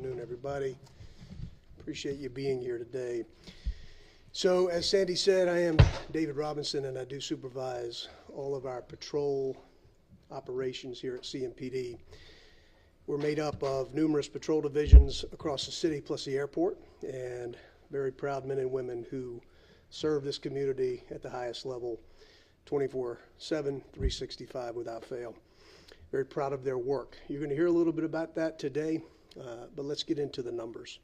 afternoon, everybody. Appreciate you being here today. So, as Sandy said, I am David Robinson, and I do supervise all of our patrol operations here at CMPD. We're made up of numerous patrol divisions across the city, plus the airport, and very proud men and women who serve this community at the highest level, 24/7, 365 without fail. Very proud of their work. You're going to hear a little bit about that today, but let's get into the numbers.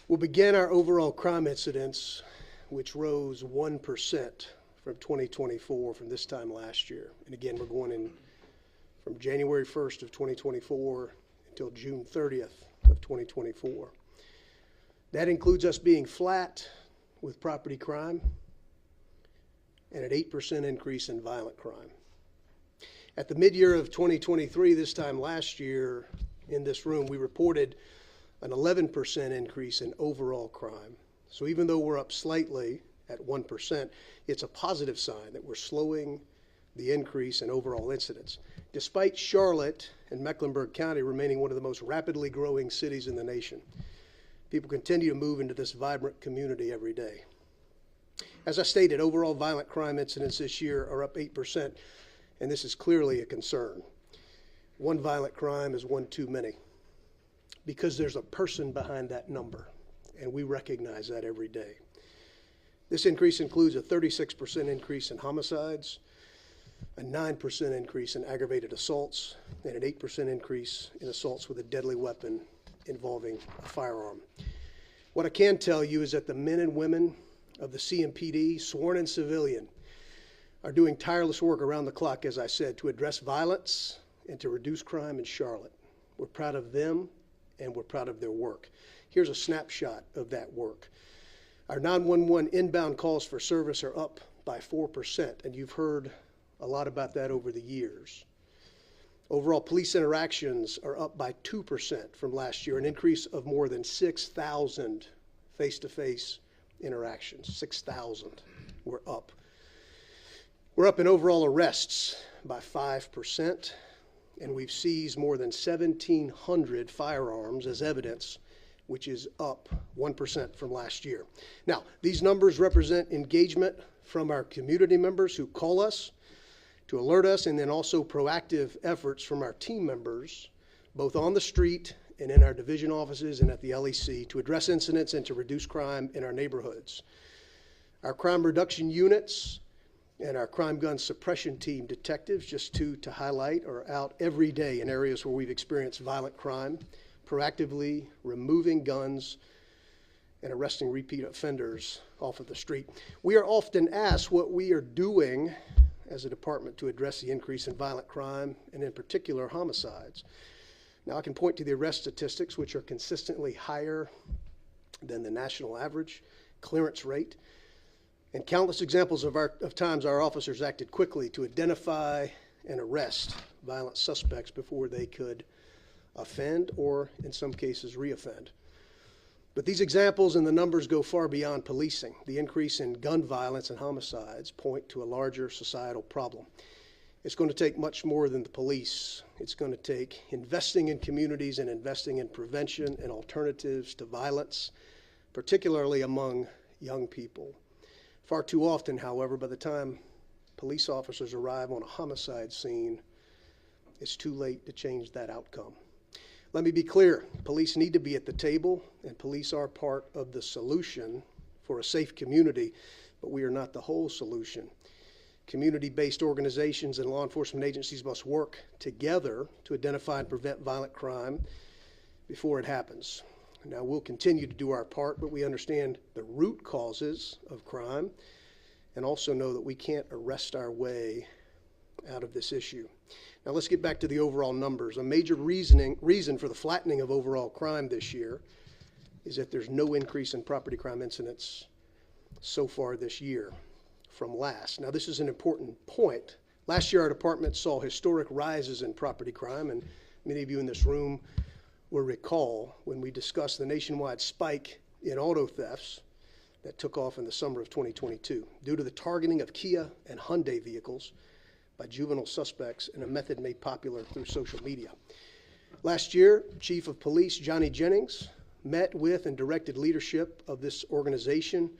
We'll begin our overall crime incidents, which rose 1% from 2024 from this time last year. And again, we're going in from January 1st of 2024 until June 30th of 2024. That includes us being flat with property crime and an 8% increase in violent crime. At the mid-year of 2023, this time last year, in this room, we reported an 11% increase in overall crime. So even though we're up slightly at 1%, it's a positive sign that we're slowing the increase in overall incidents. Despite Charlotte and Mecklenburg County remaining one of the most rapidly growing cities in the nation, people continue to move into this vibrant community every day. As I stated, overall violent crime incidents this year are up 8%. And this is clearly a concern. One violent crime is one too many, because there's a person behind that number, and we recognize that every day. This increase includes a 36% increase in homicides, a 9% increase in aggravated assaults, and an 8% increase in assaults with a deadly weapon involving a firearm. What I can tell you is that the men and women of the CMPD, sworn and civilian, are doing tireless work around the clock, as I said, to address violence and to reduce crime in Charlotte. We're proud of them, and we're proud of their work. Here's a snapshot of that work. Our 911 inbound calls for service are up by 4%, and you've heard a lot about that over the years. Overall police interactions are up by 2% from last year, an increase of more than 6,000 face-to-face interactions. 6,000 were up. We're up in overall arrests by 5%, and we've seized more than 1,700 firearms as evidence, which is up 1% from last year. Now, these numbers represent engagement from our community members who call us to alert us, and then also proactive efforts from our team members, both on the street and in our division offices and at the LEC, to address incidents and to reduce crime in our neighborhoods. Our crime reduction units and our crime gun suppression team detectives, just two to highlight, are out every day in areas where we've experienced violent crime, proactively removing guns and arresting repeat offenders off of the street. We are often asked what we are doing as a department to address the increase in violent crime, and in particular homicides. Now, I can point to the arrest statistics, which are consistently higher than the national average clearance rate, and countless examples of times our officers acted quickly to identify and arrest violent suspects before they could offend or, in some cases, reoffend. But these examples and the numbers go far beyond policing. The increase in gun violence and homicides point to a larger societal problem. It's going to take much more than the police. It's going to take investing in communities and investing in prevention and alternatives to violence, particularly among young people. Far too often, however, by the time police officers arrive on a homicide scene, it's too late to change that outcome. Let me be clear, police need to be at the table, and police are part of the solution for a safe community, but we are not the whole solution. Community-based organizations and law enforcement agencies must work together to identify and prevent violent crime before it happens. Now, we'll continue to do our part, but we understand the root causes of crime and also know that we can't arrest our way out of this issue. Now, let's get back to the overall numbers. A major reason for the flattening of overall crime this year is that there's no increase in property crime incidents so far this year from last. Now, this is an important point. Last year, our department saw historic rises in property crime, and many of you in this room will recall when we discussed the nationwide spike in auto thefts that took off in the summer of 2022 due to the targeting of Kia and Hyundai vehicles by juvenile suspects in a method made popular through social media. Last year, Chief of Police Johnny Jennings met with and directed leadership of this organization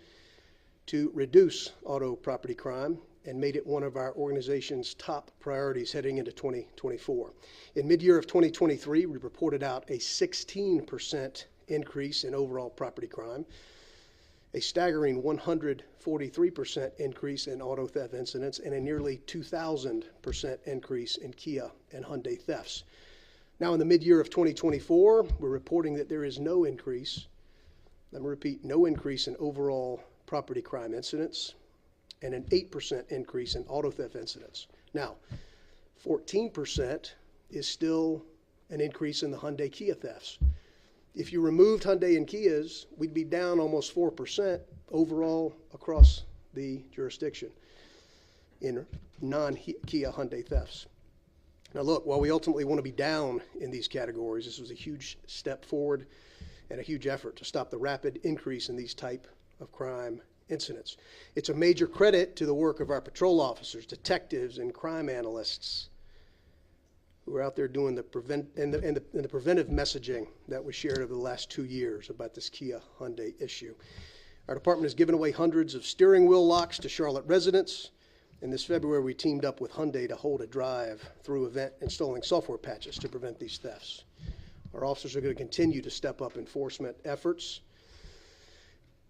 to reduce auto property crime and made it one of our organization's top priorities heading into 2024. In mid-year of 2023, we reported out a 16% increase in overall property crime, a staggering 143% increase in auto theft incidents, and a nearly 2,000% increase in Kia and Hyundai thefts. Now, in the mid-year of 2024, we're reporting that there is no increase, let me repeat, no increase in overall property crime incidents, and an 8% increase in auto theft incidents. Now, 14% is still an increase in the Hyundai Kia thefts. If you removed Hyundai and Kias, we'd be down almost 4% overall across the jurisdiction in non-Kia Hyundai thefts. Now look, while we ultimately want to be down in these categories, this was a huge step forward and a huge effort to stop the rapid increase in these type of crime incidents. It's a major credit to the work of our patrol officers, detectives, and crime analysts who are out there doing the preventive messaging that was shared over the last 2 years about this Kia Hyundai issue. Our department has given away hundreds of steering wheel locks to Charlotte residents. And this February, we teamed up with Hyundai to hold a drive-through event installing software patches to prevent these thefts. Our officers are going to continue to step up enforcement efforts.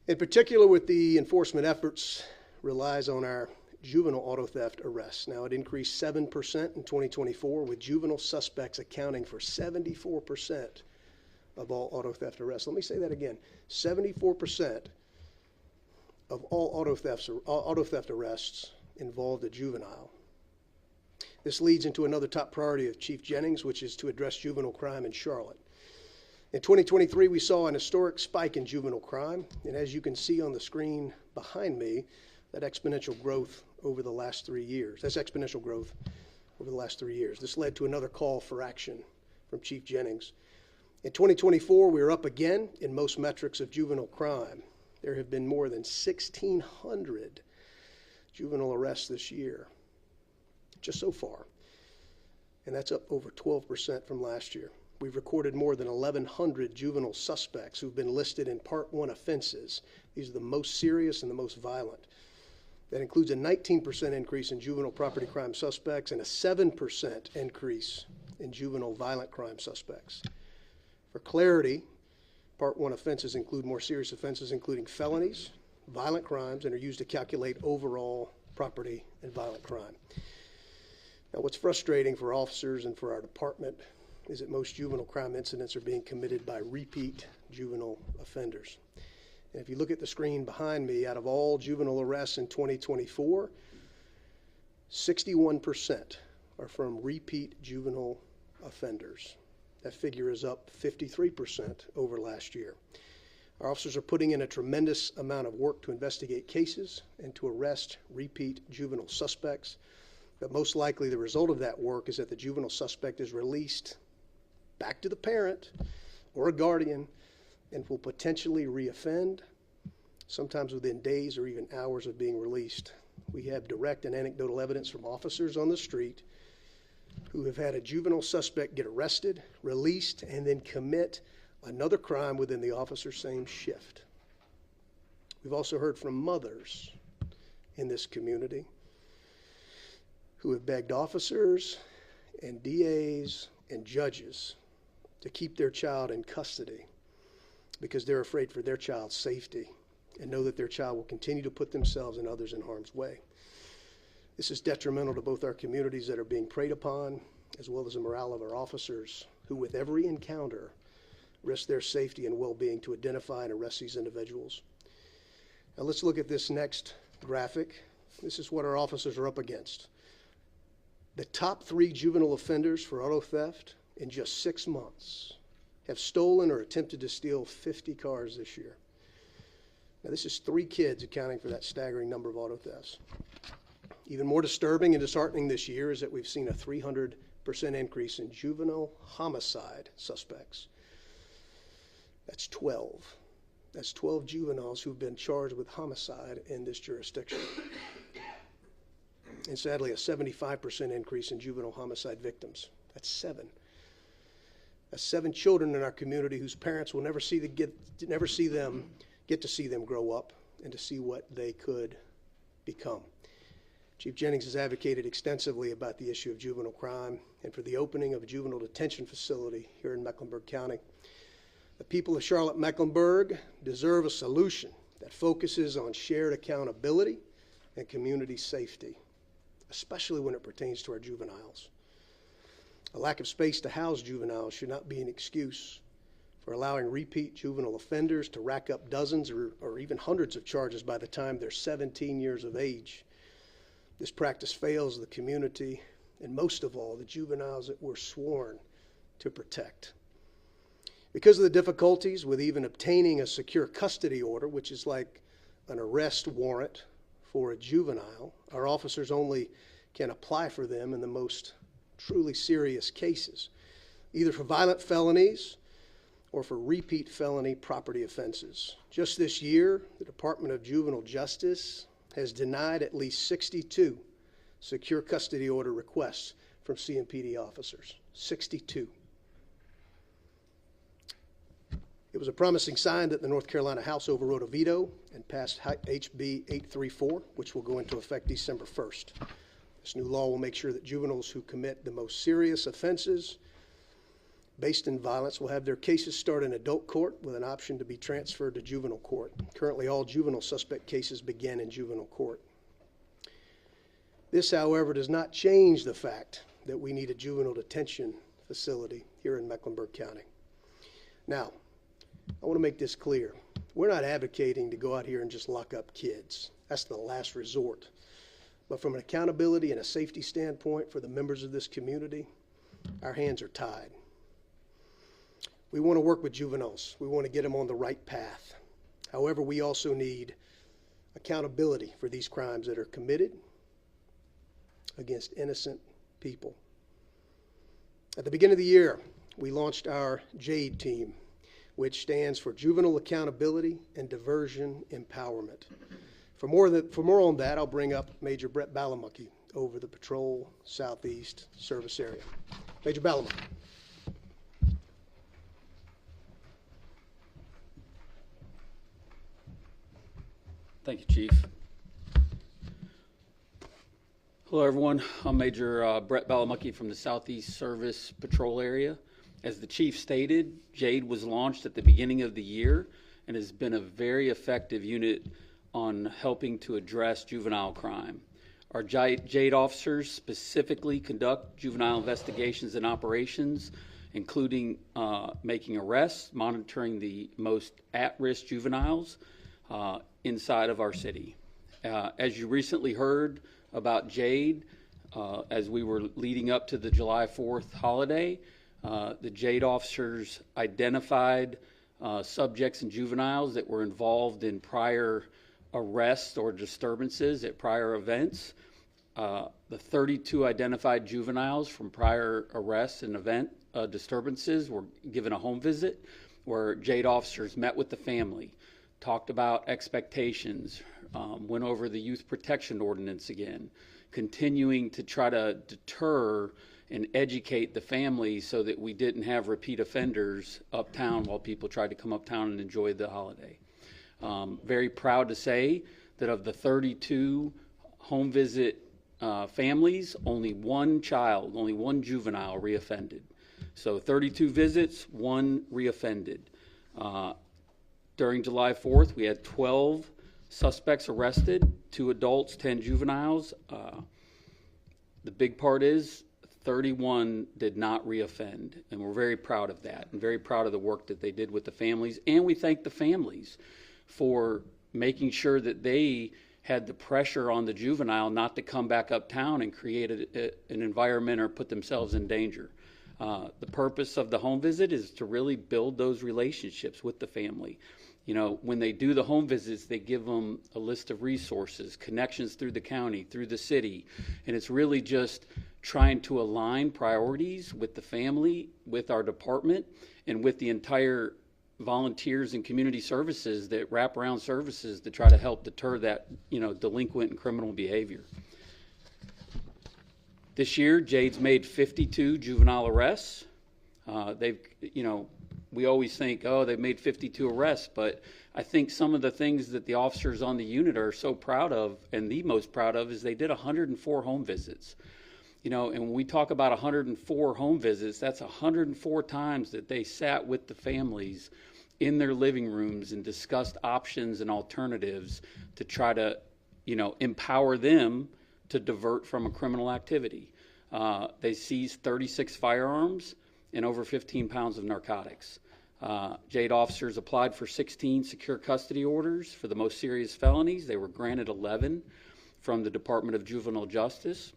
In particular, with the enforcement efforts relies on our juvenile auto theft arrests. Now, it increased 7% in 2024, with juvenile suspects accounting for 74% of all auto theft arrests. Let me say that again. 74% of all auto theft arrests involved a juvenile. This leads into another top priority of Chief Jennings, which is to address juvenile crime in Charlotte. In 2023, we saw an historic spike in juvenile crime, and as you can see on the screen behind me, that exponential growth over the last 3 years. That's exponential growth over the last 3 years. This led to another call for action from Chief Jennings. In 2024, we are up again in most metrics of juvenile crime. There have been more than 1,600 juvenile arrests this year, just so far, and that's up over 12% from last year. We've recorded more than 1,100 juvenile suspects who've been listed in Part 1 offenses. These are the most serious and the most violent. That includes a 19% increase in juvenile property crime suspects and a 7% increase in juvenile violent crime suspects. For clarity, Part 1 offenses include more serious offenses, including felonies, violent crimes, and are used to calculate overall property and violent crime. Now, what's frustrating for officers and for our department is that most juvenile crime incidents are being committed by repeat juvenile offenders. And if you look at the screen behind me, out of all juvenile arrests in 2024, 61% are from repeat juvenile offenders. That figure is up 53% over last year. Our officers are putting in a tremendous amount of work to investigate cases and to arrest repeat juvenile suspects. But most likely the result of that work is that the juvenile suspect is released back to the parent or a guardian and will potentially reoffend, sometimes within days or even hours of being released. We have direct and anecdotal evidence from officers on the street who have had a juvenile suspect get arrested, released, and then commit another crime within the officer's same shift. We've also heard from mothers in this community who have begged officers and DAs and judges to keep their child in custody because they're afraid for their child's safety and know that their child will continue to put themselves and others in harm's way. This is detrimental to both our communities that are being preyed upon, as well as the morale of our officers, who with every encounter risk their safety and well-being to identify and arrest these individuals. Now let's look at this next graphic. This is what our officers are up against. The top 3 juvenile offenders for auto theft in just 6 months have stolen or attempted to steal 50 cars this year. Now this is 3 kids accounting for that staggering number of auto thefts. Even more disturbing and disheartening this year is that we've seen a 300% increase in juvenile homicide suspects. That's 12. That's 12 juveniles who've been charged with homicide in this jurisdiction. And sadly, a 75% increase in juvenile homicide victims. That's 7. 7 children in our community whose parents will never get to see them grow up and to see what they could become. Chief Jennings has advocated extensively about the issue of juvenile crime and for the opening of a juvenile detention facility here in Mecklenburg County. The people of Charlotte-Mecklenburg deserve a solution that focuses on shared accountability and community safety, especially when it pertains to our juveniles. A lack of space to house juveniles should not be an excuse for allowing repeat juvenile offenders to rack up dozens or even hundreds of charges by the time they're 17 years of age. This practice fails the community and, most of all, the juveniles that we're sworn to protect. Because of the difficulties with even obtaining a secure custody order, which is like an arrest warrant for a juvenile, our officers only can apply for them in the most truly serious cases, either for violent felonies or for repeat felony property offenses. Just this year, the Department of Juvenile Justice has denied at least 62 secure custody order requests from CMPD officers. 62. It was a promising sign that the North Carolina House overrode a veto and passed HB 834, which will go into effect December 1st. This new law will make sure that juveniles who commit the most serious offenses based in violence will have their cases start in adult court with an option to be transferred to juvenile court. Currently, all juvenile suspect cases begin in juvenile court. This, however, does not change the fact that we need a juvenile detention facility here in Mecklenburg County. Now, I want to make this clear. We're not advocating to go out here and just lock up kids. That's the last resort. But from an accountability and a safety standpoint for the members of this community, our hands are tied. We want to work with juveniles. We want to get them on the right path. However, we also need accountability for these crimes that are committed against innocent people. At the beginning of the year, we launched our Jade team, which stands for Juvenile Accountability and Diversion Empowerment. For more on that, I'll bring up Major Brett Balamucky over the Patrol Southeast service area. Major Balamucky. Thank you, Chief. Hello, everyone. I'm Major Brett Balamucky from the Southeast Service Patrol Area. As the Chief stated, Jade was launched at the beginning of the year and has been a very effective unit on helping to address juvenile crime. Our Jade officers specifically conduct juvenile investigations and operations, including making arrests, monitoring the most at-risk juveniles inside of our city. As you recently heard about Jade, as we were leading up to the July 4th holiday, the Jade officers identified subjects and juveniles that were involved in prior arrests or disturbances at prior events. The 32 identified juveniles from prior arrests and event disturbances were given a home visit where Jade officers met with the family, talked about expectations, went over the youth protection ordinance again, continuing to try to deter and educate the families so that we didn't have repeat offenders uptown while people tried to come uptown and enjoy the holiday. Very proud to say that of the 32 home visit families, only one juvenile reoffended. So 32 visits, one reoffended. During July 4th, we had 12 suspects arrested, 2 adults, 10 juveniles. The big part is 31 did not reoffend, and we're very proud of that and very proud of the work that they did with the families. And we thank the families for making sure that they had the pressure on the juvenile not to come back uptown and create an environment or put themselves in danger. The purpose of the home visit is to really build those relationships with the family. You know, when they do the home visits, they give them a list of resources, connections through the county, through the city, and it's really just trying to align priorities with the family, with our department, and with the entire volunteers and community services that wrap around services to try to help deter that, delinquent and criminal behavior. This year, Jade's made 52 juvenile arrests. We always think, oh, they've made 52 arrests, but I think some of the things that the officers on the unit are so proud of, and the most proud of, is they did 104 home visits. And when we talk about 104 home visits, that's 104 times that they sat with the families in their living rooms and discussed options and alternatives to try to, empower them to divert from a criminal activity. They seized 36 firearms and over 15 pounds of narcotics. Jade officers applied for 16 secure custody orders for the most serious felonies. They were granted 11 from the Department of Juvenile Justice.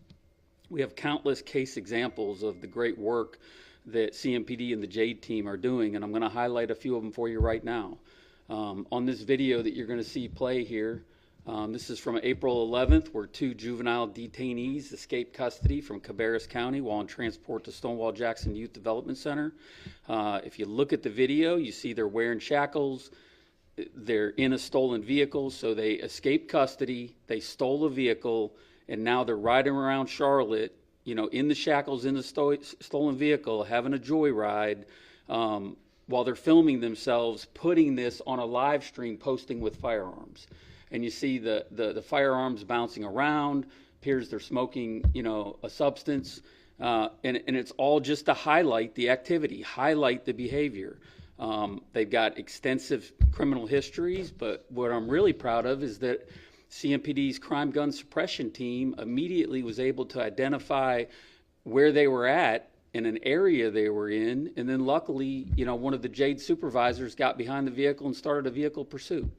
We have countless case examples of the great work that CMPD and the Jade team are doing, and I'm going to highlight a few of them for you right now. On this video that you're going to see play here, this is from April 11th, where 2 juvenile detainees escaped custody from Cabarrus County while on transport to Stonewall Jackson Youth Development Center. If you look at the video, you see they're wearing shackles. They're in a stolen vehicle, so they escaped custody, they stole a vehicle, and now they're riding around Charlotte, in the shackles in the stolen vehicle, having a joyride, while they're filming themselves, putting this on a live stream, posting with firearms. And you see the firearms bouncing around, appears they're smoking, a substance, and it's all just to highlight the activity, highlight the behavior. They've got extensive criminal histories, but what I'm really proud of is that CMPD's crime gun suppression team immediately was able to identify where they were at in an area they were in, and then luckily, one of the Jade supervisors got behind the vehicle and started a vehicle pursuit.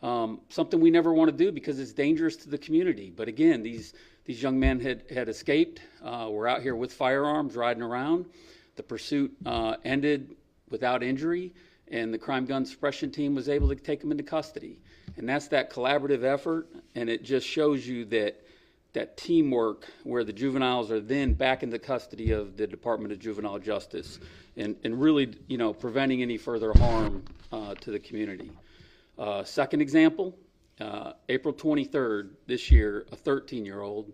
Something we never want to do because it's dangerous to the community. But again, these young men had escaped, were out here with firearms, riding around. The pursuit ended without injury, and the crime gun suppression team was able to take them into custody. And that's that collaborative effort, and it just shows you that teamwork where the juveniles are then back in the custody of the Department of Juvenile Justice and really, preventing any further harm to the community. Second example, April 23rd this year, a 13-year-old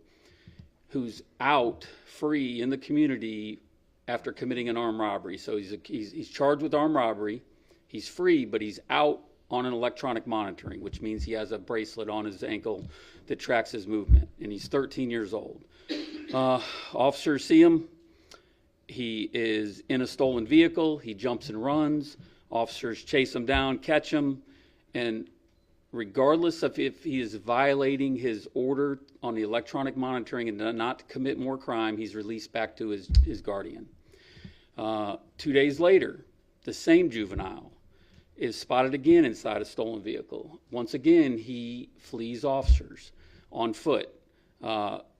who's out free in the community after committing an armed robbery. So he's charged with armed robbery. He's free, but he's out on an electronic monitoring, which means he has a bracelet on his ankle that tracks his movement, and he's 13 years old. Officers see him. He is in a stolen vehicle. He jumps and runs. Officers chase him down, catch him, and regardless of if he is violating his order on the electronic monitoring and not to commit more crime, he's released back to his guardian. 2 days later, the same juvenile is spotted again inside a stolen vehicle. Once again, he flees officers on foot.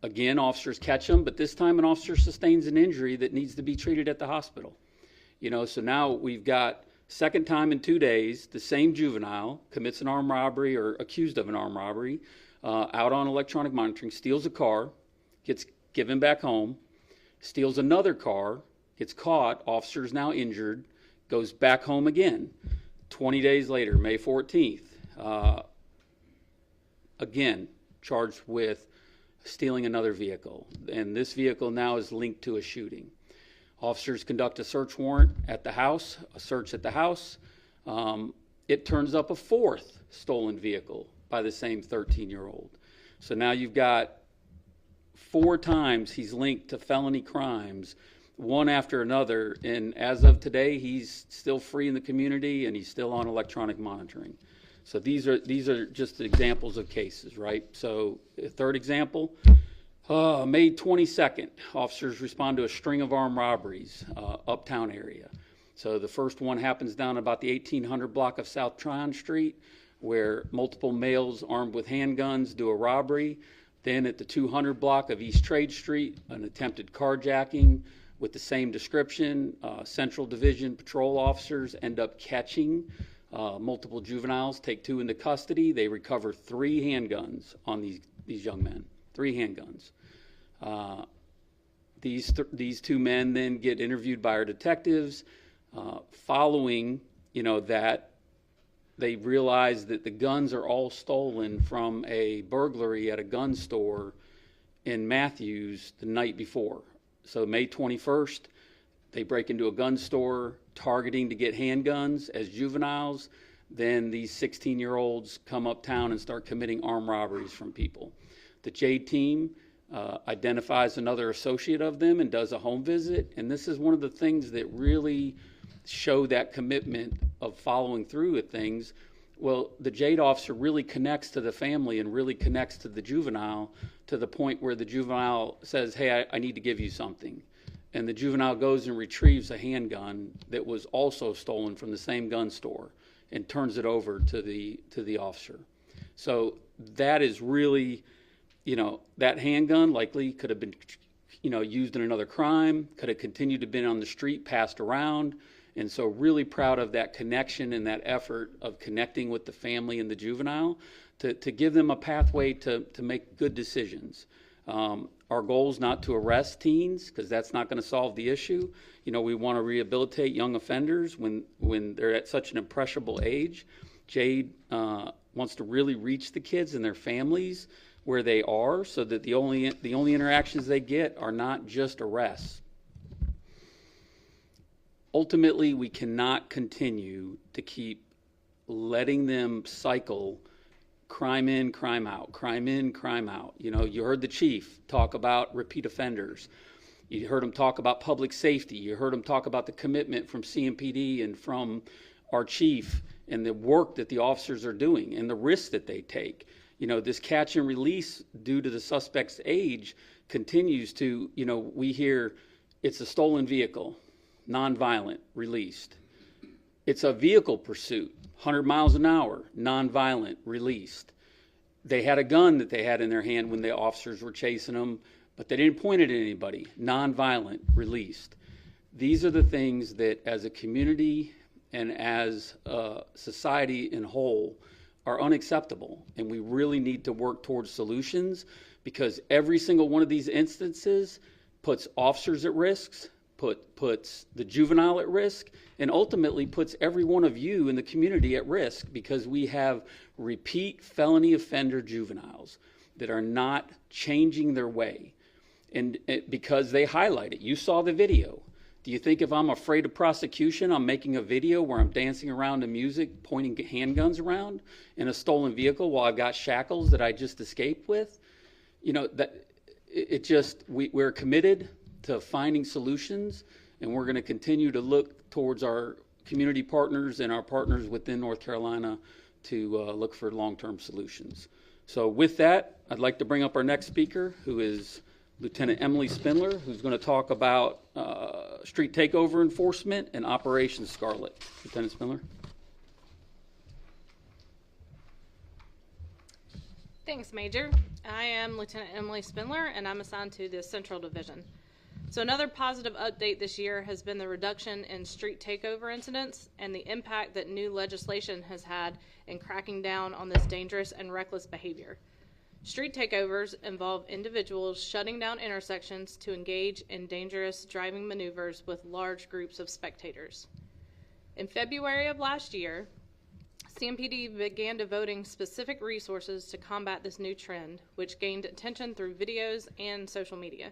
Again, officers catch him, but this time an officer sustains an injury that needs to be treated at the hospital. So now we've got, second time in 2 days, the same juvenile commits an armed robbery or accused of an armed robbery, out on electronic monitoring, steals a car, gets given back home, steals another car, gets caught, officer's now injured, goes back home again. 20 days later, May 14th, again, charged with stealing another vehicle. And this vehicle now is linked to a shooting. Officers conduct a search warrant at the house, a search at the house. It turns up a fourth stolen vehicle by the same 13-year-old. So now you've got 4 times he's linked to felony crimes, one after another, and as of today, he's still free in the community and he's still on electronic monitoring. So these are just examples of cases, right? So a third example, May 22nd, officers respond to a string of armed robberies, uptown area. So the first one happens down about the 1800 block of South Tryon Street, where multiple males armed with handguns do a robbery. Then at the 200 block of East Trade Street, an attempted carjacking with the same description. Central Division patrol officers end up catching multiple juveniles, take 2 into custody. They recover 3 handguns on these young men, 3 handguns. These 2 men then get interviewed by our detectives. Following, that, they realize that the guns are all stolen from a burglary at a gun store in Matthews the night before. So May 21st, they break into a gun store targeting to get handguns as juveniles, then these 16-year-olds come uptown and start committing armed robberies from people. The Jade team identifies another associate of them and does a home visit, and this is one of the things that really show that commitment of following through with things. Well, the Jade officer really connects to the family and really connects to the juvenile to the point where the juvenile says, hey, I need to give you something. And the juvenile goes and retrieves a handgun that was also stolen from the same gun store and turns it over to the officer. So that is really, that handgun likely could have been, used in another crime, could have continued to been on the street, passed around. And so really proud of that connection and that effort of connecting with the family and the juvenile to give them a pathway to make good decisions. Our goal is not to arrest teens because that's not going to solve the issue. We want to rehabilitate young offenders when they're at such an impressionable age. Jade wants to really reach the kids and their families where they are so that the only interactions they get are not just arrests. Ultimately, we cannot continue to keep letting them cycle crime in, crime out, crime in, crime out. You heard the chief talk about repeat offenders. You heard him talk about public safety. You heard him talk about the commitment from CMPD and from our chief and the work that the officers are doing and the risks that they take. This catch and release due to the suspect's age continues to, we hear it's a stolen vehicle, nonviolent, released. It's a vehicle pursuit, 100 miles an hour, nonviolent, released. They had a gun that they had in their hand when the officers were chasing them, but they didn't point it at anybody, nonviolent, released. These are the things that as a community and as a society in whole are unacceptable, and we really need to work towards solutions because every single one of these instances puts officers at risk, puts the juvenile at risk, and ultimately puts every one of you in the community at risk because we have repeat felony offender juveniles that are not changing their way. And because they highlight it. You saw the video. Do you think if I'm afraid of prosecution, I'm making a video where I'm dancing around to music, pointing handguns around in a stolen vehicle while I've got shackles that I just escaped with? We're committed to finding solutions, and we're going to continue to look towards our community partners and our partners within North Carolina to look for long-term solutions. So with that, I'd like to bring up our next speaker, who is Lieutenant Emily Spindler, who's going to talk about street takeover enforcement and Operation Scarlet. Lieutenant Spindler. Thanks, Major. I am Lieutenant Emily Spindler, and I'm assigned to the Central Division. So another positive update this year has been the reduction in street takeover incidents and the impact that new legislation has had in cracking down on this dangerous and reckless behavior. Street takeovers involve individuals shutting down intersections to engage in dangerous driving maneuvers with large groups of spectators. In February of last year, CMPD began devoting specific resources to combat this new trend, which gained attention through videos and social media.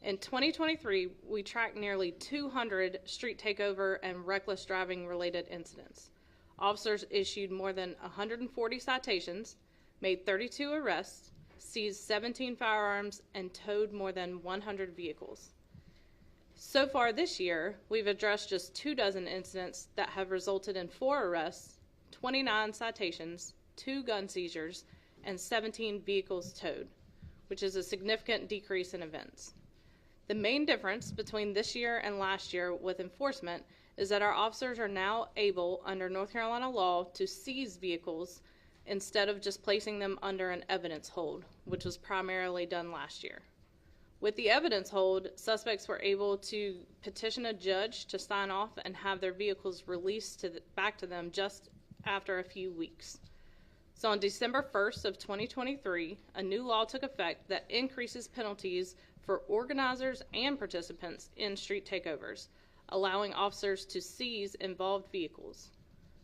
In 2023, we tracked nearly 200 street takeover and reckless driving related incidents. Officers issued more than 140 citations, made 32 arrests, seized 17 firearms, and towed more than 100 vehicles. So far this year, we've addressed just 24 incidents that have resulted in 4 arrests, 29 citations, 2 gun seizures, and 17 vehicles towed, which is a significant decrease in events. The main difference between this year and last year with enforcement is that our officers are now able, under North Carolina law, to seize vehicles instead of just placing them under an evidence hold, which was primarily done last year. With the evidence hold, suspects were able to petition a judge to sign off and have their vehicles released back to them just after a few weeks. So on December 1st of 2023, a new law took effect that increases penalties for organizers and participants in street takeovers, allowing officers to seize involved vehicles.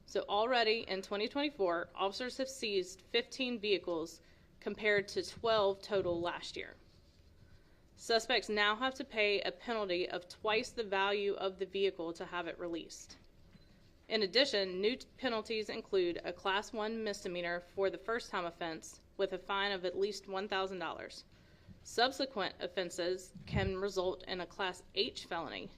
So already in 2024, officers have seized 15 vehicles compared to 12 total last year. Suspects now have to pay a penalty of twice the value of the vehicle to have it released. In addition, new penalties include a Class 1 misdemeanor for the first-time offense with a fine of at least $1,000. Subsequent offenses can result in a Class H felony.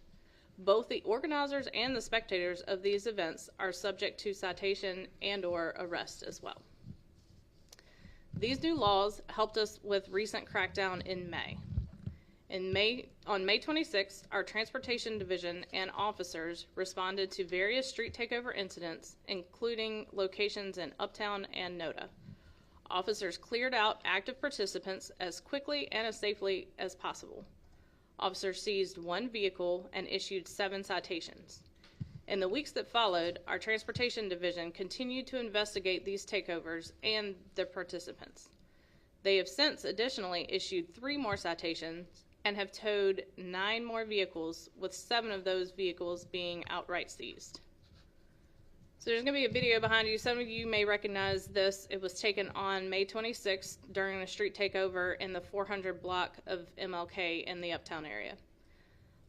Both the organizers and the spectators of these events are subject to citation and/or arrest as well. These new laws helped us with recent crackdown in May. On May 26th, our Transportation Division and officers responded to various street takeover incidents, including locations in Uptown and Noda. Officers cleared out active participants as quickly and as safely as possible. Officers seized 1 vehicle and issued 7 citations. In the weeks that followed, our Transportation Division continued to investigate these takeovers and their participants. They have since additionally issued 3 more citations and have towed 9 more vehicles, with 7 of those vehicles being outright seized. So there's going to be a video behind you. Some of you may recognize this. It was taken on May 26th during a street takeover in the 400 block of MLK in the Uptown area.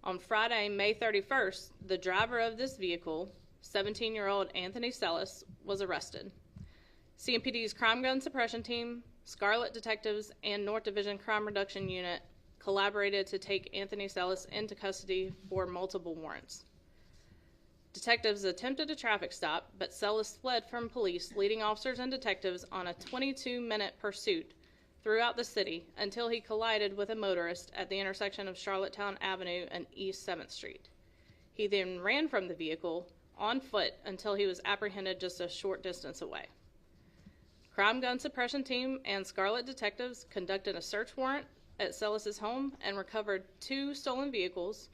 On Friday, May 31st, the driver of this vehicle, 17-year-old Anthony Sellis, was arrested. CMPD's Crime Gun Suppression Team, Scarlet Detectives, and North Division Crime Reduction Unit collaborated to take Anthony Sellis into custody for multiple warrants. Detectives attempted a traffic stop, but Sellis fled from police, leading officers and detectives on a 22-minute pursuit throughout the city until he collided with a motorist at the intersection of Charlottetown Avenue and East 7th Street. He then ran from the vehicle on foot until he was apprehended just a short distance away. Crime Gun Suppression Team and Scarlet Detectives conducted a search warrant at Sellis' home and recovered 2 stolen vehicles,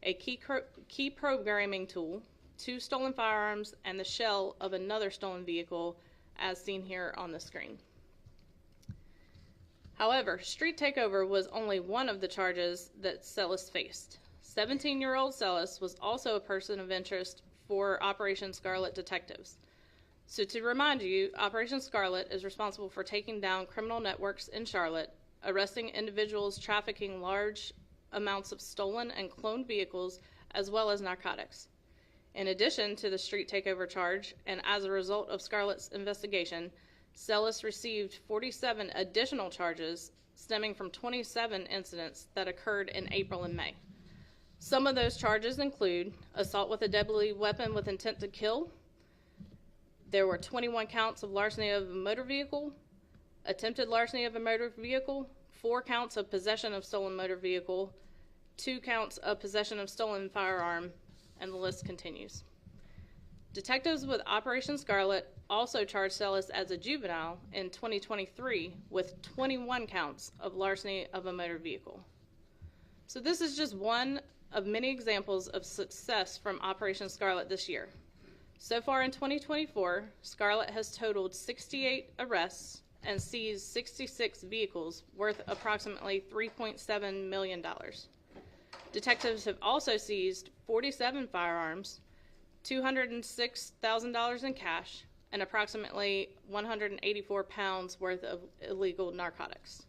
a key programming tool, 2 stolen firearms, and the shell of another stolen vehicle, as seen here on the screen. However, street takeover was only one of the charges that Sellis faced. 17-year-old Sellis was also a person of interest for Operation Scarlet Detectives. So to remind you, Operation Scarlet is responsible for taking down criminal networks in Charlotte, arresting individuals trafficking large amounts of stolen and cloned vehicles, as well as narcotics. In addition to the street takeover charge, and as a result of Scarlet's investigation, Sellis received 47 additional charges stemming from 27 incidents that occurred in April and May. Some of those charges include assault with a deadly weapon with intent to kill. There were 21 counts of larceny of a motor vehicle, attempted larceny of a motor vehicle, 4 counts of possession of stolen motor vehicle, 2 counts of possession of stolen firearm, and the list continues. Detectives with Operation Scarlet also charged Sellis as a juvenile in 2023 with 21 counts of larceny of a motor vehicle. So this is just one of many examples of success from Operation Scarlet this year. So far in 2024, Scarlet has totaled 68 arrests and seized 66 vehicles worth approximately $3.7 million. Detectives have also seized 47 firearms, $206,000 in cash, and approximately 184 pounds worth of illegal narcotics.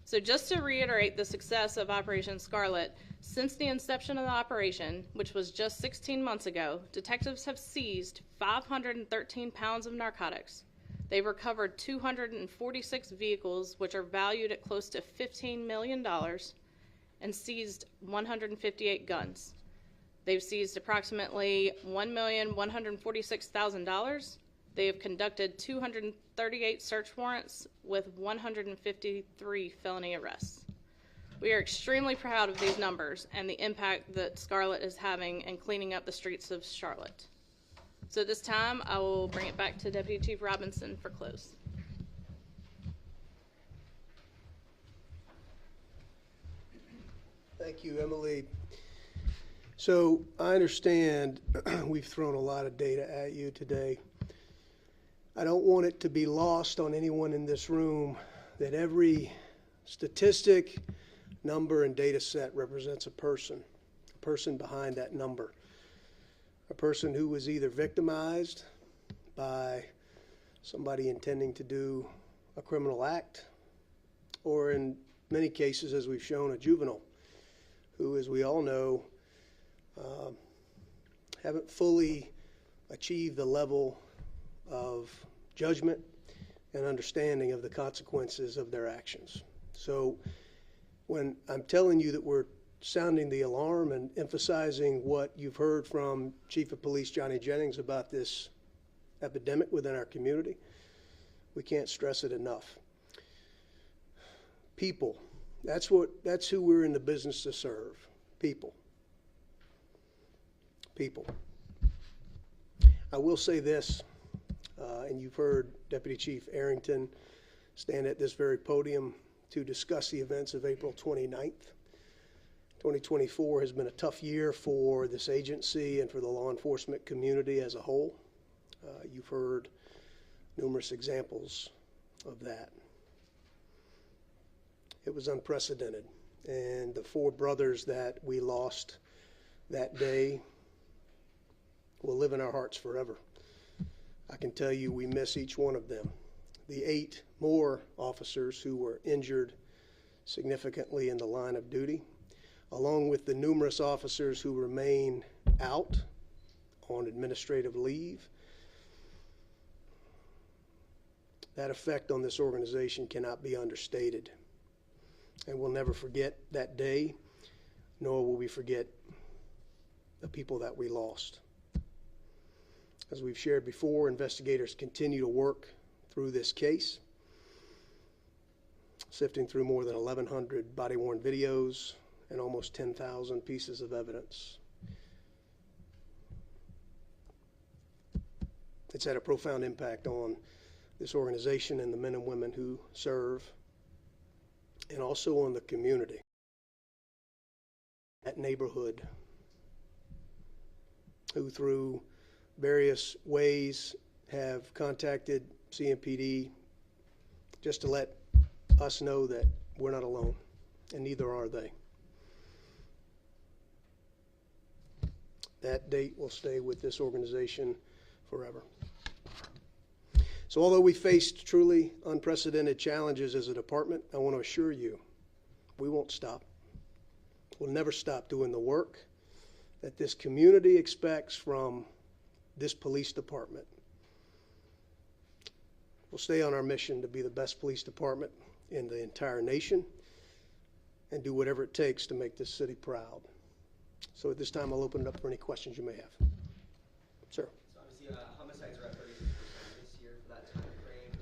So just to reiterate the success of Operation Scarlet, since the inception of the operation, which was just 16 months ago, detectives have seized 513 pounds of narcotics. They've recovered 246 vehicles, which are valued at close to $15 million, and seized 158 guns. They've seized approximately $1,146,000. They have conducted 238 search warrants with 153 felony arrests. We are extremely proud of these numbers and the impact that Scarlet is having in cleaning up the streets of Charlotte. So at this time, I will bring it back to Deputy Chief Robinson for close. Thank you, Emily. So I understand we've thrown a lot of data at you today. I don't want it to be lost on anyone in this room that every statistic, number, and data set represents a person behind that number. A person who was either victimized by somebody intending to do a criminal act, or in many cases, as we've shown, a juvenile who, as we all know, haven't fully achieved the level of judgment and understanding of the consequences of their actions. So when I'm telling you that we're sounding the alarm and emphasizing what you've heard from Chief of Police Johnny Jennings about this epidemic within our community, we can't stress it enough. People, that's who we're in the business to serve. People. People. I will say this, and you've heard Deputy Chief Arrington stand at this very podium to discuss the events of April 29th. 2024 has been a tough year for this agency and for the law enforcement community as a whole. You've heard numerous examples of that. It was unprecedented, and the 4 brothers that we lost that day will live in our hearts forever. I can tell you we miss each one of them. The 8 more officers who were injured significantly in the line of duty, along with the numerous officers who remain out on administrative leave. That effect on this organization cannot be understated. And we'll never forget that day, nor will we forget the people that we lost. As we've shared before, investigators continue to work through this case, sifting through more than 1,100 body-worn videos and almost 10,000 pieces of evidence. It's had a profound impact on this organization and the men and women who serve, and also on the community, that neighborhood, who through various ways have contacted CMPD just to let us know that we're not alone, and neither are they. That date will stay with this organization forever. So although we faced truly unprecedented challenges as a department, I want to assure you, we won't stop. We'll never stop doing the work that this community expects from this police department. We'll stay on our mission to be the best police department in the entire nation and do whatever it takes to make this city proud. So at this time, I'll open it up for any questions you may have. Sir. So obviously, homicides are up 36% this year for that time frame.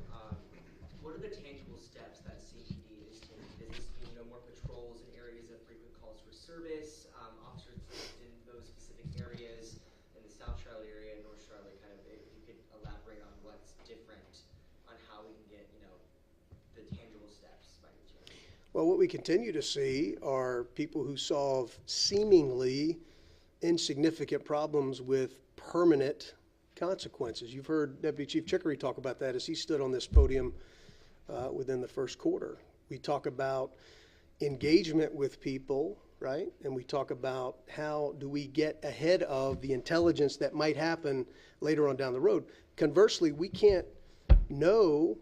What are the tangible steps that CMPD is taking? Does this mean more patrols in areas of frequent calls for service, officers in those specific areas in the South Charlotte area and North Charlotte? Kind of, if you could elaborate on what's different on how we can get, the tangible steps by the chance. Well, what we continue to see are people who solve seemingly insignificant problems with permanent consequences. You've heard Deputy Chief Chicory talk about that as he stood on this podium within the first quarter. We talk about engagement with people, right? And we talk about how do we get ahead of the intelligence that might happen later on down the road. Conversely, we can't know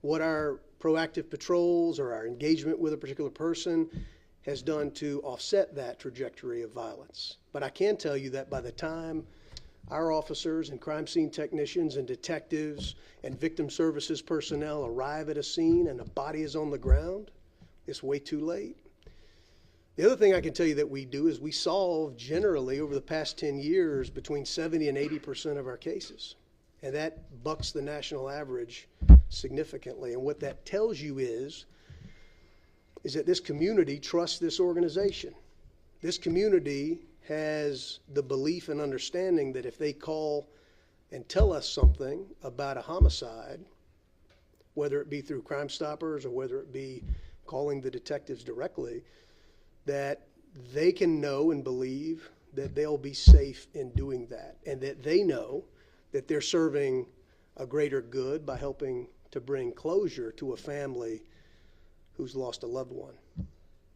what our proactive patrols or our engagement with a particular person has done to offset that trajectory of violence. But I can tell you that by the time our officers and crime scene technicians and detectives and victim services personnel arrive at a scene and a body is on the ground, it's way too late. The other thing I can tell you that we do is we solve generally over the past 10 years between 70 and 80% of our cases. And that bucks the national average significantly. And what that tells you is that this community trusts this organization. This community has the belief and understanding that if they call and tell us something about a homicide, whether it be through Crime Stoppers or whether it be calling the detectives directly, that they can know and believe that they'll be safe in doing that, and that they know that they're serving a greater good by helping to bring closure to a family who's lost a loved one.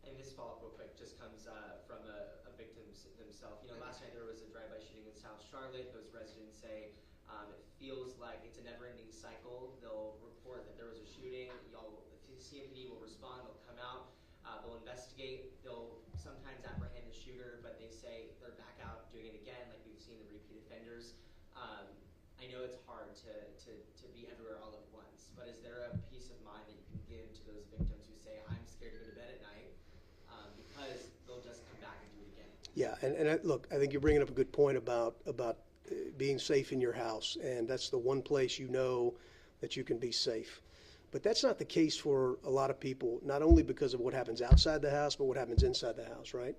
And this follow-up real quick just comes from a victim themselves. Last night there was a drive-by shooting in South Charlotte. Those residents say it feels like it's a never-ending cycle. They'll report that there was a shooting. CMPD will respond. They'll come out. they'll investigate, they'll sometimes apprehend the shooter, but they say they're back out doing it again, like we've seen the repeat offenders. I know it's hard to be everywhere all at once, but is there a peace of mind that you can give to those victims who say, I'm scared to go to bed at night, because they'll just come back and do it again? Yeah, look, I think you're bringing up a good point about being safe in your house, and that's the one place you know that you can be safe. But that's not the case for a lot of people, not only because of what happens outside the house, but what happens inside the house, right?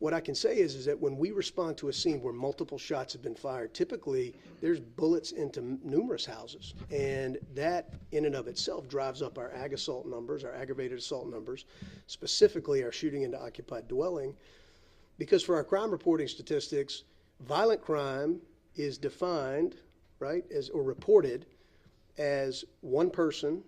What I can say is that when we respond to a scene where multiple shots have been fired, typically there's bullets into numerous houses, and that in and of itself drives up our ag assault numbers, our aggravated assault numbers, specifically our shooting into occupied dwelling, because for our crime reporting statistics, violent crime is defined, right, or reported as one person,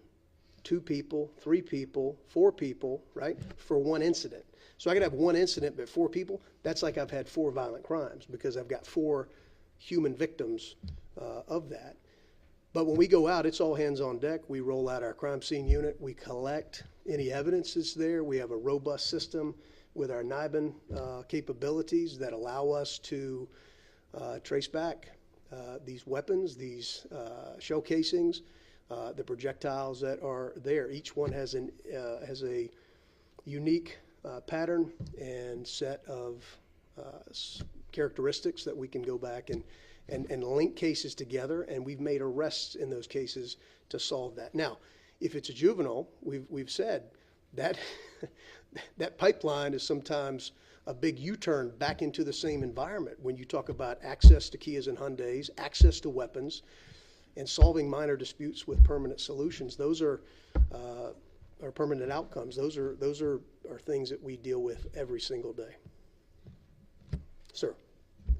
two people, three people, four people, right, for one incident. So I could have one incident, but 4 people, that's like I've had 4 violent crimes because I've got 4 human victims of that. But when we go out, it's all hands on deck. We roll out our crime scene unit. We collect any evidence that's there. We have a robust system with our NIBIN capabilities that allow us to trace back these weapons, these shell casings, the projectiles that are there. Each one has a unique pattern and set of characteristics that we can go back and link cases together, and we've made arrests in those cases to solve that. Now, if it's a juvenile, we've said that that pipeline is sometimes a big U-turn back into the same environment when you talk about access to Kias and Hyundais, access to weapons, and solving minor disputes with permanent solutions. Those are permanent outcomes. Those are things that we deal with every single day. Sir.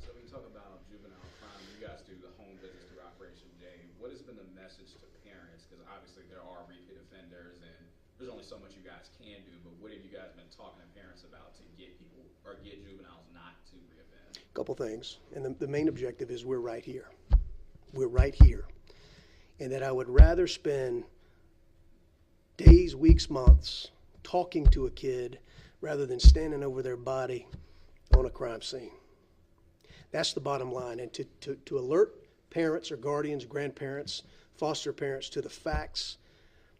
So we talk about juvenile crime. You guys do the home visits through Operation Jade. What has been the message to parents? Because obviously there are repeat offenders, and there's only so much you guys can do. But what have you guys been talking to parents about to get people or get juveniles not to reoffend? A couple things, and the main objective is we're right here. We're right here, and that I would rather spend days, weeks, months talking to a kid rather than standing over their body on a crime scene. That's the bottom line. And to alert parents or guardians, grandparents, foster parents to the facts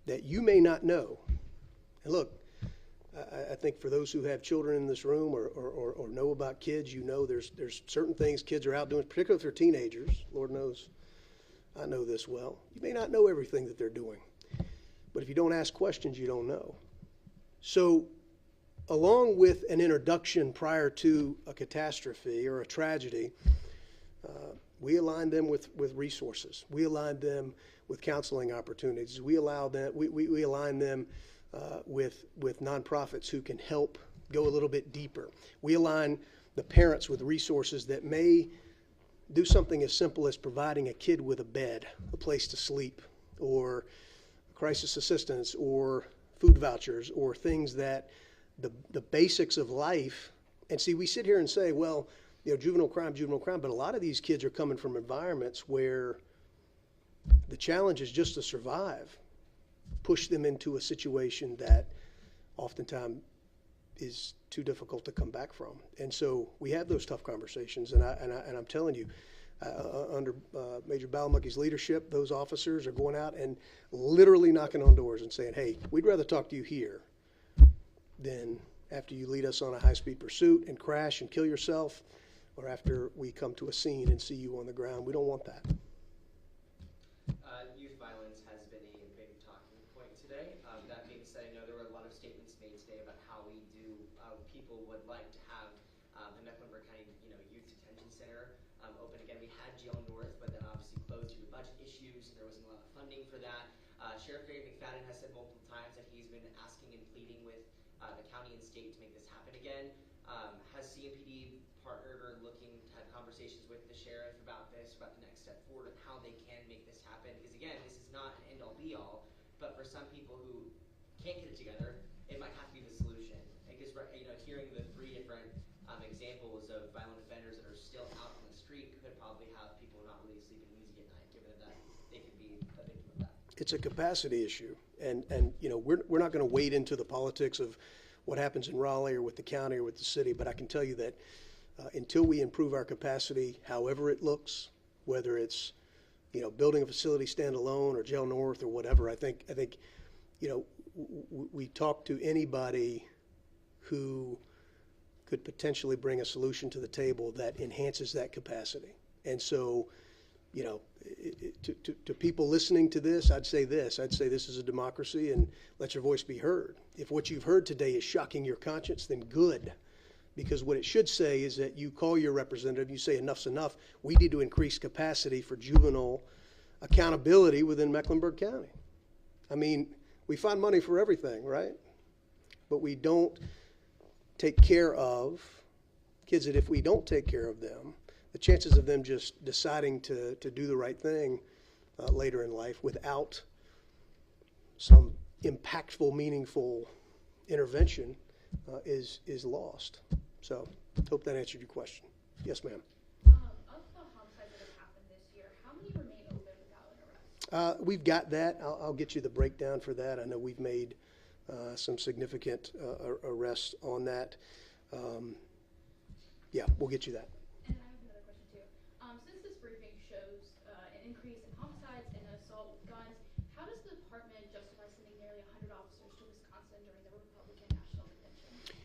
that you may not know. And look, I think for those who have children in this room or know about kids, you know there's certain things kids are out doing, particularly if they're teenagers. Lord knows I know this well. You may not know everything that they're doing. But if you don't ask questions, you don't know. So along with an introduction prior to a catastrophe or a tragedy, we align them with resources. We align them with counseling opportunities. We align them with nonprofits who can help go a little bit deeper. We align the parents with resources that may do something as simple as providing a kid with a bed, a place to sleep, or crisis assistance, or food vouchers, or things that the basics of life. And see, we sit here and say, well, you know, juvenile crime, but a lot of these kids are coming from environments where the challenge is just to survive, push them into a situation that oftentimes is too difficult to come back from. And so we have those tough conversations, and I'm telling you, under Major Balamucky's leadership, those officers are going out and literally knocking on doors and saying, hey, we'd rather talk to you here than after you lead us on a high-speed pursuit and crash and kill yourself, or after we come to a scene and see you on the ground. We don't want that. Youth violence has been a big talking point today. That being said, I know there were a lot of statements made today about how people would like to have the Mecklenburg County, Youth Detention Center open again. We had Jail North, but then obviously closed due to budget issues, and there wasn't a lot of funding for that. Sheriff Gary McFadden has said multiple times that he's been asking and pleading with the county and state to make this happen again. Has CMPD partnered or looking to have conversations with the sheriff about this, about the next step forward, and how they can make this happen? Because again, this is not an end-all be-all, but for some people who can't get it together, it might have to be the solution. Because hearing the 3 different examples of violent offenders that are still out on the street could probably have people not really sleeping easy at night, given that they could be a victim of that. It's a capacity issue, and we're not going to wade into the politics of what happens in Raleigh or with the county or with the city, but I can tell you that until we improve our capacity, however it looks, whether it's, you know, building a facility standalone or Jail North or whatever, I think, you know, we talk to anybody who could potentially bring a solution to the table that enhances that capacity. And so, you know, to people listening to this, I'd say this is a democracy, and let your voice be heard. If what you've heard today is shocking your conscience, then good. Because what it should say is that you call your representative, you say enough's enough, we need to increase capacity for juvenile accountability within Mecklenburg County. I mean, we find money for everything, right? But we don't take care of kids that if we don't take care of them, the chances of them just deciding to do the right thing later in life without some impactful, meaningful intervention is lost. So, hope that answered your question. Yes, ma'am. Of the homicides that have happened this year, how many remain open without an arrest? We've got that. I'll get you the breakdown for that. I know we've made some significant arrests on that. Yeah, we'll get you that. And I have another question too. Since this briefing shows an increase in homicides and assault with guns, how does the department justify sending nearly 100 officers to Wisconsin during the Republican National Convention?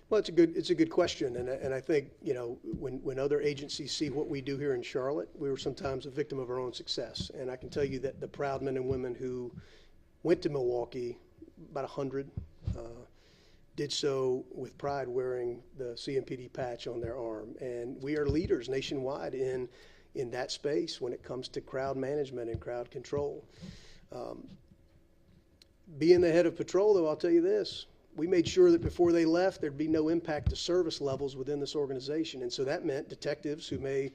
Well, it's a good question, and I think, you know, when other agencies see what we do here in Charlotte, we were sometimes a victim of our own success. And I can tell you that the proud men and women who went to Milwaukee, about 100, did so with pride, wearing the CMPD patch on their arm. And we are leaders nationwide in that space when it comes to crowd management and crowd control. Being the head of patrol, though, I'll tell you this. We made sure that before they left, there'd be no impact to service levels within this organization. And so that meant detectives who may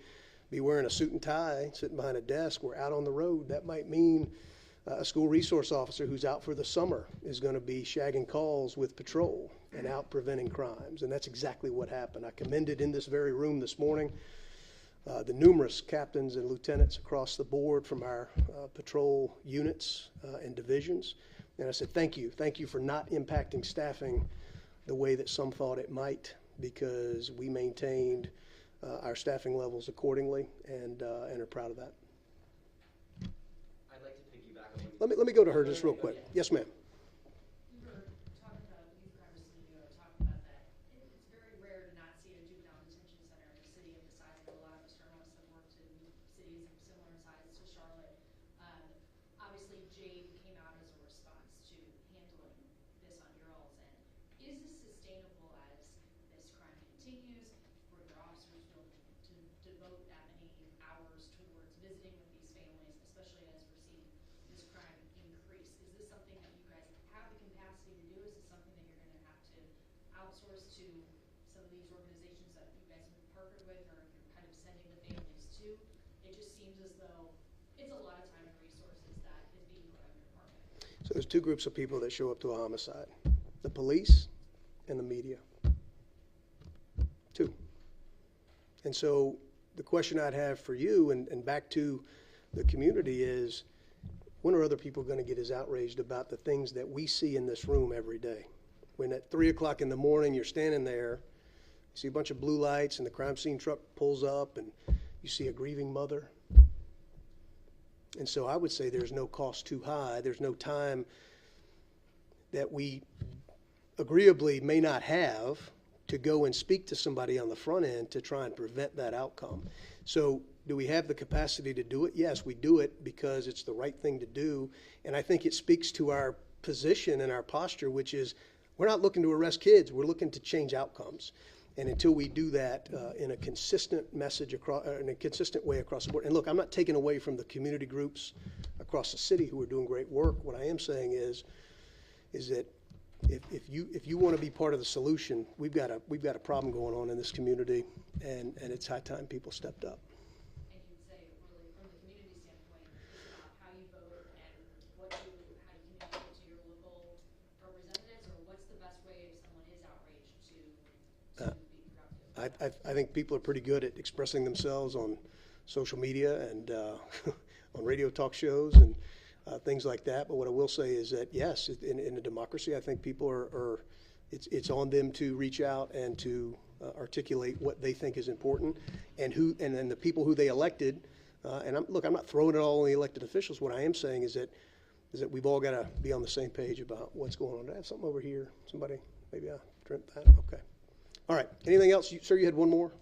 be wearing a suit and tie, sitting behind a desk, were out on the road. That might mean a school resource officer who's out for the summer is going to be shagging calls with patrol and out preventing crimes. And that's exactly what happened. I commended in this very room this morning the numerous captains and lieutenants across the board from our patrol units and divisions. And I said, thank you for not impacting staffing the way that some thought it might, because we maintained our staffing levels accordingly and are proud of that. I'd like to piggyback on what you Let me go to her just real quick. Yes, ma'am. You were talking about youth crime just a minute ago, talking about that. It's very rare to not see a juvenile detention center in a city of the size of a lot of us journalists have worked in cities of similar size to Charlotte. Obviously, Jade came out as a response to handling this on your all's end. Is this sustainable as this crime continues? Were your officers willing to devote that many hours towards visiting with these families, especially as we're seeing this crime increase? Is this something that you guys have the capacity to do? Is this something that you're going to have to outsource to some of these organizations that you guys have partnered with, or you're kind of sending the families to? It just seems as though it's a lot of time and resources that is being put on your department. So there's two groups of people that show up to a homicide: the police and the media. Two. And so the question I'd have for you and back to the community is, when are other people going to get as outraged about the things that we see in this room every day? When at 3 o'clock in the morning you're standing there, you see a bunch of blue lights and the crime scene truck pulls up and you see a grieving mother. And so I would say there's no cost too high. There's no time that we agreeably may not have to go and speak to somebody on the front end to try and prevent that outcome. So do we have the capacity to do it? Yes, we do it because it's the right thing to do. And I think it speaks to our position and our posture, which is we're not looking to arrest kids. We're looking to change outcomes. And until we do that in a consistent message across, in a consistent way across the board. And look, I'm not taking away from the community groups across the city who are doing great work. What I am saying is that if you want to be part of the solution, we've got a problem going on in this community, and it's high time people stepped up. And you'd say, really, from the community standpoint, it's about how you vote and how you communicate to your local representatives, or what's the best way if someone is outraged to be productive? I think people are pretty good at expressing themselves on social media and on radio talk shows and things like that. But what I will say is that, yes, in a democracy, I think people are it's on them to reach out and to articulate what they think is important, and then the people who they elected. And I'm not throwing it all on the elected officials. What I am saying is that we've all got to be on the same page about what's going on. Do I have something over here? Somebody, maybe I dreamt that. Okay. All right. Anything else? Sir, you had one more?